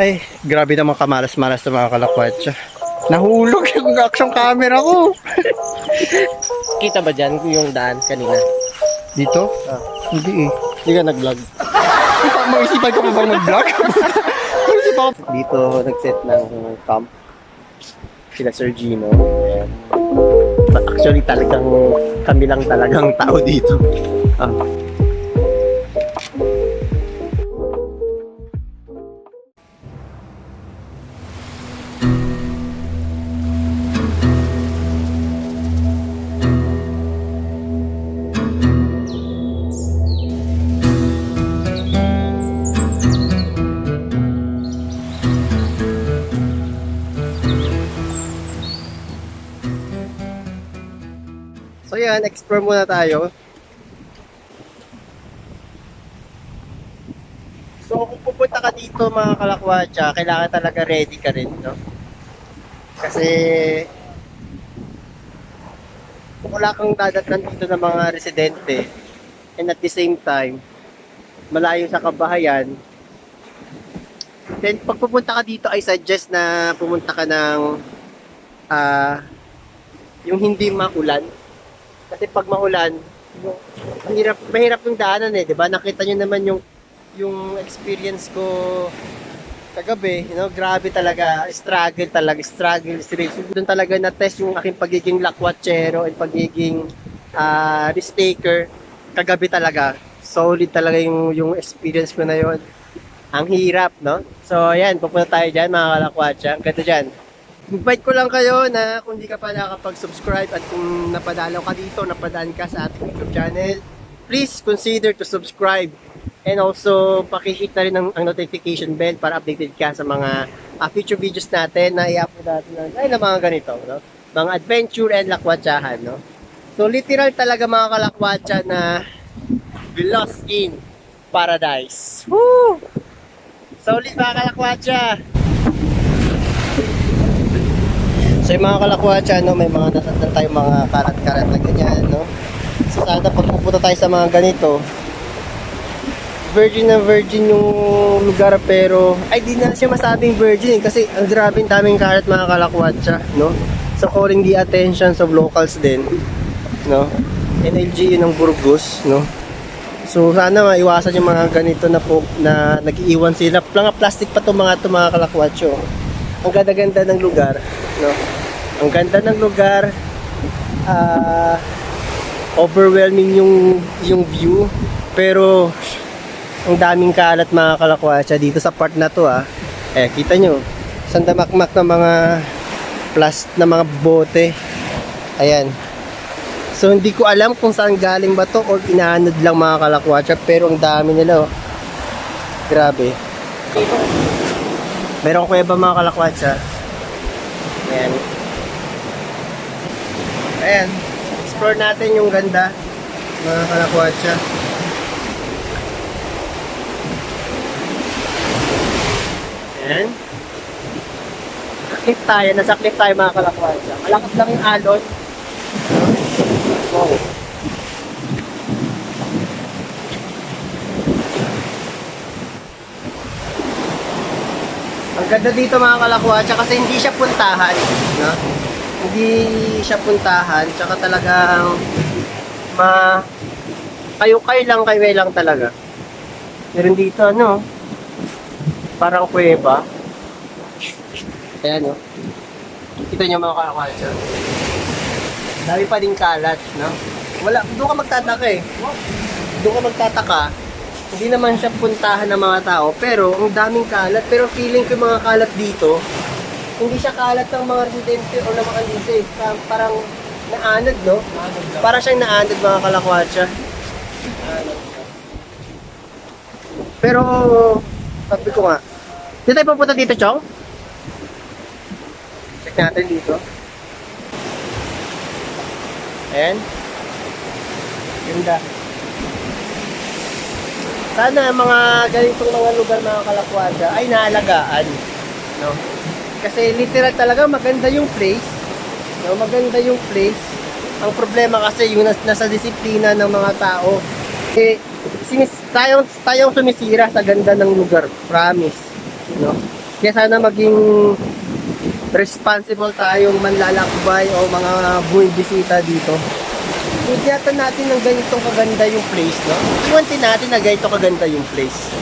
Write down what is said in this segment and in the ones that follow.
Ay, grabe naman kamalas-malas na mga kalakwatsa. Nahulog yung action camera ko. Kita ba dyan yung daan kanina? Dito? Hindi eh. Hindi ka nag-vlog. Mag-isipan ka pa bang mag-vlog? Mag-isipan ka. Dito nag-set ng camp. Sila Sir Gino. Ayan. But actually talagang kami lang talagang tao dito. So yan, explore muna tayo. So kung pupunta ka dito mga kalakwatsa, kailangan talaga ready ka rin, no? Kasi kung wala kang dadatnan dito ng mga residente and at the same time, malayo sa kabahayan, then pag pupunta ka dito, I suggest na pumunta ka ng yung hindi maulan. Kasi pag maulan, mahirap yung daanan eh, 'di ba? Nakita niyo naman yung experience ko kagabi, grabe talaga, struggle, stress. Doon talaga na-test yung aking pagiging lakwatsero and pagiging risk taker kagabi talaga. Solid talaga yung experience ko na yon. Ang hirap, no? So, ayan, pupunta tayo dyan, mga kalakwatsa. Ang ganda dyan. Invite ko lang kayo na kung di ka pa nakapag-subscribe at kung napadalaw ka dito, napadaan ka sa ating YouTube channel, please consider to subscribe and also pakihit na rin ang notification bell para updated ka sa mga future videos natin na i-upload natin ay na mga ganito, no? Mga adventure and lakwatsahan, no? So literal talaga mga kalakwatsa na we lost in paradise. Woo! Solid mga kalakwatsa. So yung mga kalakwatsa, no, may mga natatnan tayong mga karat-karat na ganyan, no? So sana pag pupunta tayo sa mga ganito, virgin na virgin yung lugar, pero ay di na siya masabing virgin kasi ang grabing daming karat mga kalakwatsa, no? So calling the attention of locals din, no? NLG ng Burgos, no? So sana maiwasan yung mga ganito na nag-iiwan sila. Mga plastic pa to mga kalakwatso. Ang ganda-ganda ng lugar, no? Ang ganda ng lugar. Overwhelming yung view, pero ang daming kalat mga kalakwatsa dito sa part na to, kita nyo, sandamakmak na mga na mga bote. Ayan. So hindi ko alam kung saan galing ba to or inaanod lang mga kalakwatsa, pero ang dami nila, oh. Grabe. Merong kuweba mga kalakwatsa. Ayan. Ayan. Explore natin yung ganda mga kalakwatsa. Ayan. Cliff tayo. Nasa cliff tayo mga kalakwatsa. Malakas lang yung alon. Wow. Ang ganda dito mga kalakwatsa kasi hindi siya puntahan, no? Hindi siya puntahan, tsaka talagang kayo lang talaga. Meron dito parang kuweba. Ayan, no? Kita nyo mga kalakwatsa. Dami pa din kalat, no? Doon ka magtataka eh. Doon ka magtataka. Hindi naman siya puntahan ng mga tao, pero ang daming kalat. Pero feeling ko yung mga kalat dito, hindi siya kalat ng mga residente o ng mga lise. Parang naanod, no? Parang siyang naanod mga kalakwatsa. Pero, sabi ko nga, hindi tayo pupunta dito, Chong? Check natin dito. Ayan. Ganda. Sana mga ganitong mga lugar mga kalakwatsa ay naalagaan, no? Kasi literal talaga maganda yung place, no? Maganda yung place. Ang problema kasi yung nasa disiplina ng mga tao. Tayong sumisira sa ganda ng lugar, promise, no? Kaya sana maging responsible tayong manlalakbay o mga buwibisita dito. Inyatan natin ng ganitong kaganda yung place, no? Iwantin natin na ganito kaganda yung place.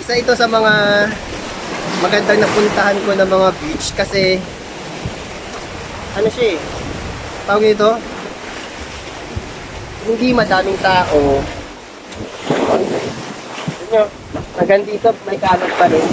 Isa ito sa mga magandang napuntahan ko ng mga beach kasi ano siya eh, tawag nito, hindi madaming tao. Yun nyo, hanggang dito may kalat pa rin.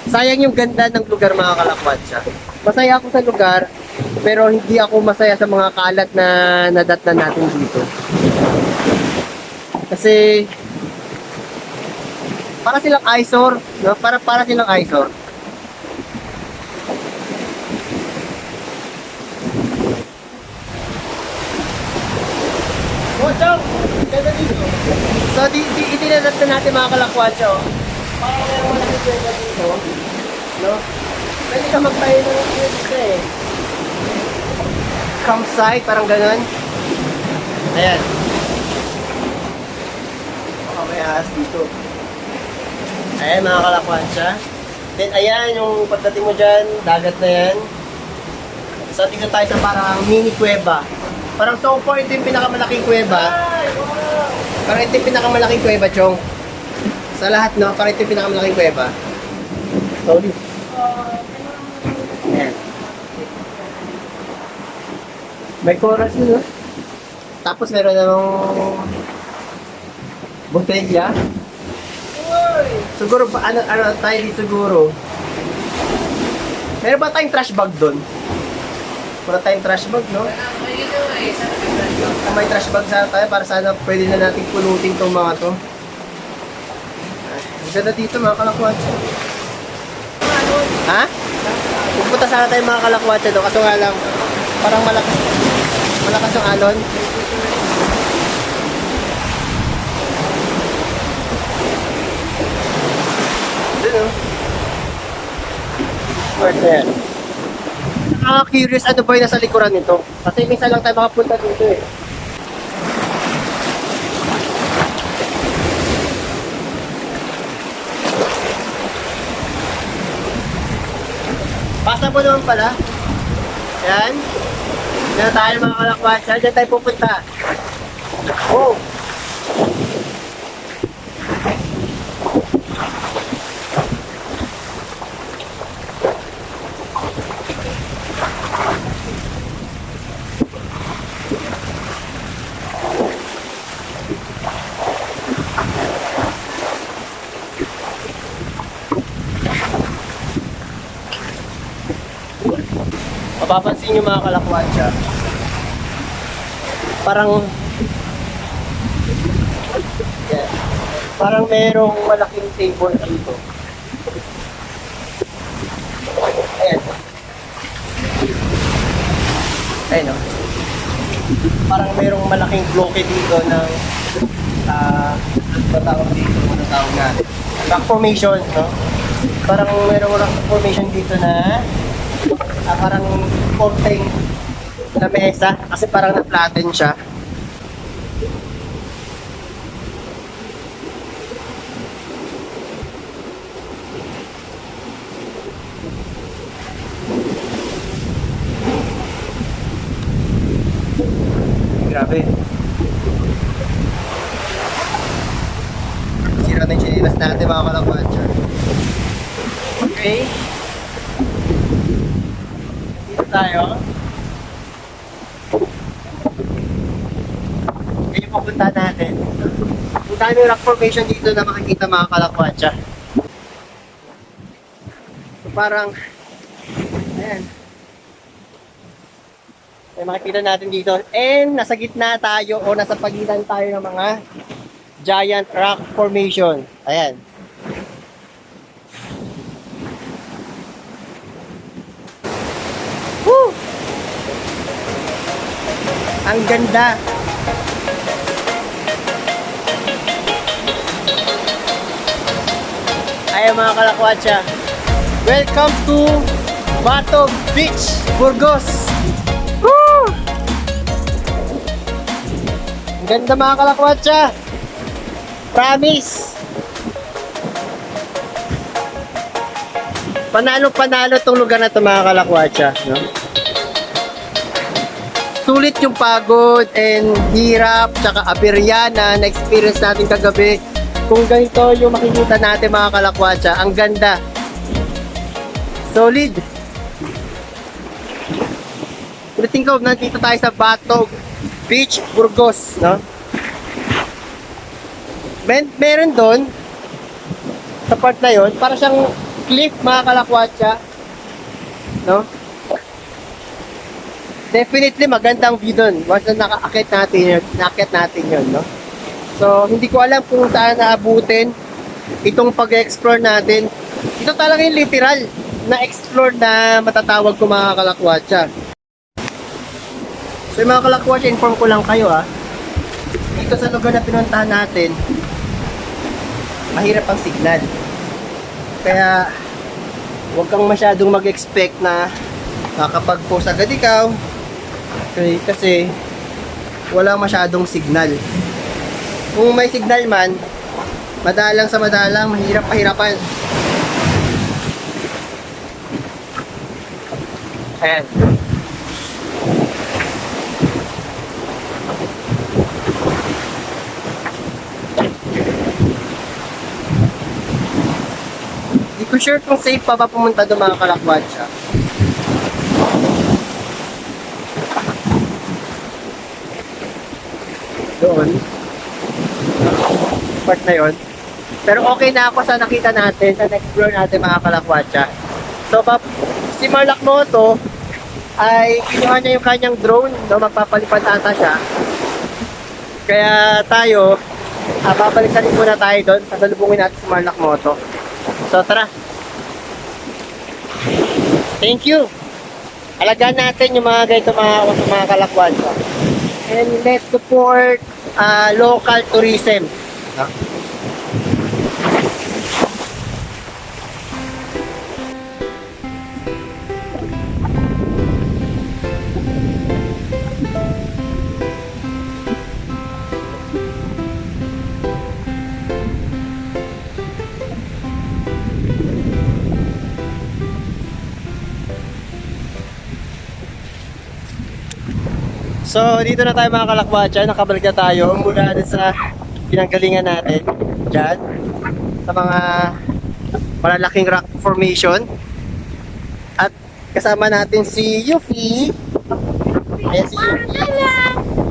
Sayang yung ganda ng lugar mga kalakwatsa. Masaya ako sa lugar, pero hindi ako masaya sa mga kalat na nadatnan natin dito. Kasi para silang eyesore, no? Para silang eyesore. Oh, Chong! Ganda dito. So, itinadat na natin mga kalakwatsa, oh. Parang meron mo lang yung dito, no? Pwede ka magtayo ng dito eh. Campsite, parang ganun. Ayan. Baka may ahas dito. Ayan mga kalakwatsa. Then ayan yung pagdating mo dyan, dagat na yan. So dito tayo sa parang mini kuweba. Parang so far ito yung pinakamalaking kuweba. Parang ito yung pinakamalaking kuweba, Chong. Sa lahat, no? Parang ito yung pinakamalaking kuweba. Sorry. Ayan. May chorus yun, no? Tapos meron namang botelya. Siguro pa ano tayo dito siguro. Meron ba tayong trash bag doon? Wala tayong trash bag, no? Kung may trash bag sana tayo para sana pwede na natin pulutin tong mga to. Ang ganda dito mga kalakwatsa. Ha? Pupunta sana tayo mga kalakwatsa doon, kaso nga lang parang malakas yung alon. Smart na yan. Nakaka-curious ano ba yung nasa likuran nito. Kasi minsan lang tayo makapunta dito eh. Pasta po naman pala. Yan. Diyan tayo mga kalakwatsa. Diyan tayo pupunta. Oh! Mapapansin nyo mga kalakwatsa, parang yeah, parang merong malaking table dito. Ayan. Ayan o. Parang merong malaking bloke dito ng ano tawag dito, ano tawag natin, rock formation, no? Parang merong rock formation dito na parang konting na mesa kasi parang na-flatten siya. Grabe. Sira na yung chinilas natin mga kalakwacha. Okay. Dito tayo. Yan yung pupunta natin. Punta yung rock formation dito na makikita mga kalakwacha. So parang, ayan. May makikita natin dito. And nasa gitna tayo o nasa pagitan tayo ng mga giant rock formation. Ayan. Woo! Ang ganda. Ayan mga kalakwacha. Welcome to Bato Beach, Burgos. Woo! Ang ganda mga kalakwacha. Promise. Panalo-panalo tong lugar na to mga kalakwacha, no? Sulit yung pagod and hirap tsaka aperyana na experience natin kagabi. Kung ganito yung makikita natin mga kalakwacha, ang ganda. Solid. Ulitin ko, nandito tayo sa Batog Beach, Burgos, no? Meron doon sa part na yon, para siyang cliff mga kalakwacha, no? Definitely magandang view doon once na nakakit natin yun, no? So hindi ko alam kung saan naabutin itong pag-explore natin. Ito talaga yung literal na explore na matatawag ko mga kalakwacha. So yung mga kalakwacha, inform ko lang kayo dito sa lugar na pinuntahan natin, mahirap ang signal. Kaya huwag kang masyadong mag-expect na makakapag-post agad ikaw. Kasi wala masyadong signal. Kung may signal man, madalang sa madalang, mahirap pahirapan. Ayan. Hindi ko sure kung safe pa ba pumunta doon mga kalakwacha. Doon. Part na yon. Pero okay na ako sa nakita natin, sa explore natin mga kalakwacha. So, si Marlak Moto ay kinuha niya yung kanyang drone, no? Magpapalipad ata siya. Kaya tayo, babalikan rin muna tayo doon. Sasalubungin natin si Marlak Moto. So, tara. Thank you. Alagaan natin yung mga ganito mga kalakwacha. And let's support local tourism. No? So, dito na tayo mga kalakwacha. Nakabalik na tayo mula sa pinanggalingan natin. Diyan. Sa mga malalaking rock formation. At kasama natin si Yuffie. Ayan si Yuffie.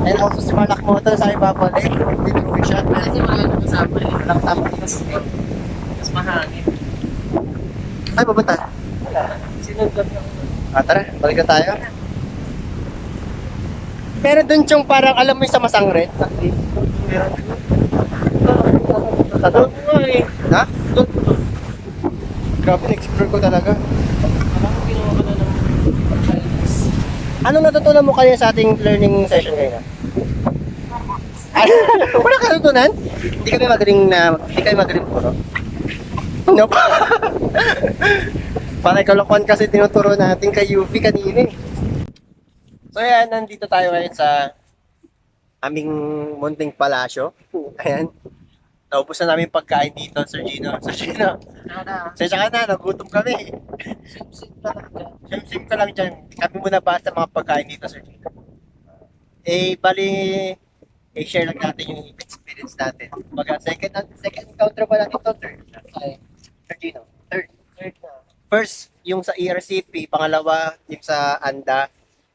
And also si Marlak Moto sa ibabalik. Dito ko siya. Kasi wala na kasama eh. Walang kasama. Mas mahangin. Ay, papunta. Wala. Sinundan ako. Tara, balik na tayo. Pero dun yung parang, alam mo yung sa Masangret? Meron. Doon Ano eh. Ha? Grabe, na-explore ko talaga. Alam ko ginawa ko na ng Chinese. Anong natutunan mo kaya sa ating learning session ngayon? Wala ka natutunan? Hindi kami magaling puro. Nope. Para kalokohan kasi tinuturo natin kay Yuffie kanina eh. So ayan, nandito tayo ngayon sa aming munting palasyo. Ayan. Naubos na namin pagkain dito, Sir Gino. Sir Gino, Nada. sensya ka na, nagutom kami. Sim-sim talaga. Sim-sim ka lang dyan. Kami muna ba sa mga pagkain dito, Sir Gino? bali, i-share lang natin yung experience natin. Baga, second encounter ba natin ito? Third. Third, Gino. Third. Third na. First, yung sa ERCP. Pangalawa, yung sa ANDA.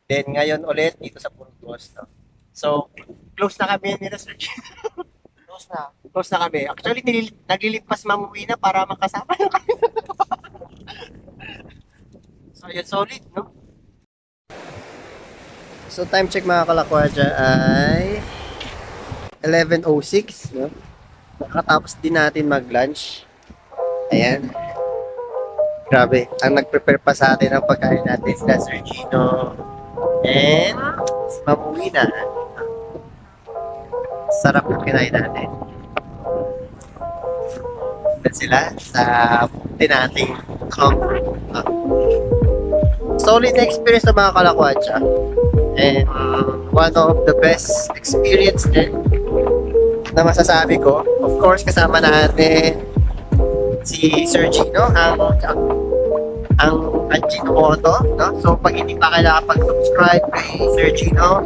Then, ngayon ulit, dito sa Burgos. No? So, close na kami nila, Sir Gino. Close na. Close na kami. Actually, naglilipas mamuwi na para makasama na kami. So, yun, solid, no? So, time check mga kalakwadya ay 11:06, no? Nakatapos din natin mag-lunch. Ayan. Grabe, ang nag-prepare pa sa atin ang pagkain natin sila Sir Gino. And, mamuwi na. Sarap ng kinain natin. Then sila sa din nating club. Solid na experience na mga kalakwadya. And one of the best experience din na masasabi ko. Of course, kasama natin si Sir Gino, ang Ginomoto, no? So, pag hindi pa kayo nakapag-subscribe kay Sir Gino,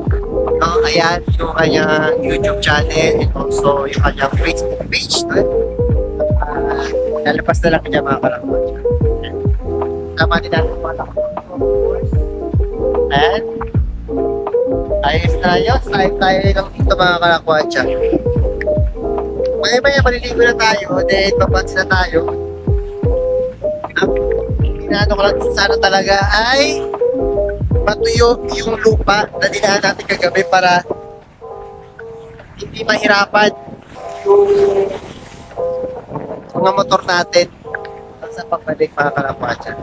no? Ayan, yung kanyang YouTube channel and also yung kanyang Facebook page, no? Lalabas na lang kanya mga kalakwadya. Tama din natin mga kalakwadya, of course. And ayos na yun. Tayo lang dito mga kalakwadya. Maya-maya maliligo na tayo. Then babats na tayo. Ang inaano ko lang sana talaga ay matuyo yung lupa na dinahan natin kagabi para hindi mahirapan yung mga motor natin sa pagbalik mga kalakwadya.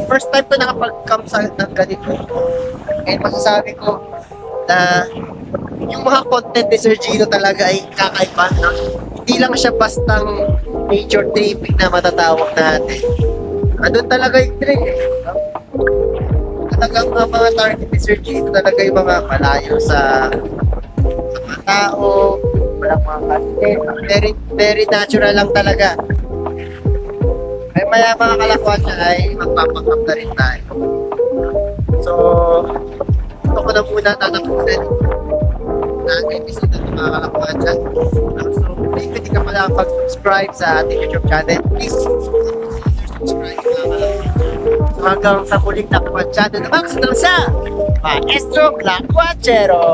First time ko nakapag-camp sa ng ganito. And masasabi ko na yung mga content ni Sir Gino talaga ay kakaiba. No? Hindi lang siya bastang nature tripping na matatawag natin. Doon talaga yung trip. No? Talagang mga target ni Sir Gino talaga yung mga malayo sa mga tao, walang mga content. Very, very natural lang talaga. Ay maya mga kalakwadya ay magpapakap na rin tayo. So, ito ko na muna tatapusin na episode ng mga kalakwadya. So, please hindi ka pala pag-subscribe sa ating YouTube channel. Please subscribe mga kalakwadya. So, hanggang sa muling kalakwadya na naman sa Maestro Kalakwadyero!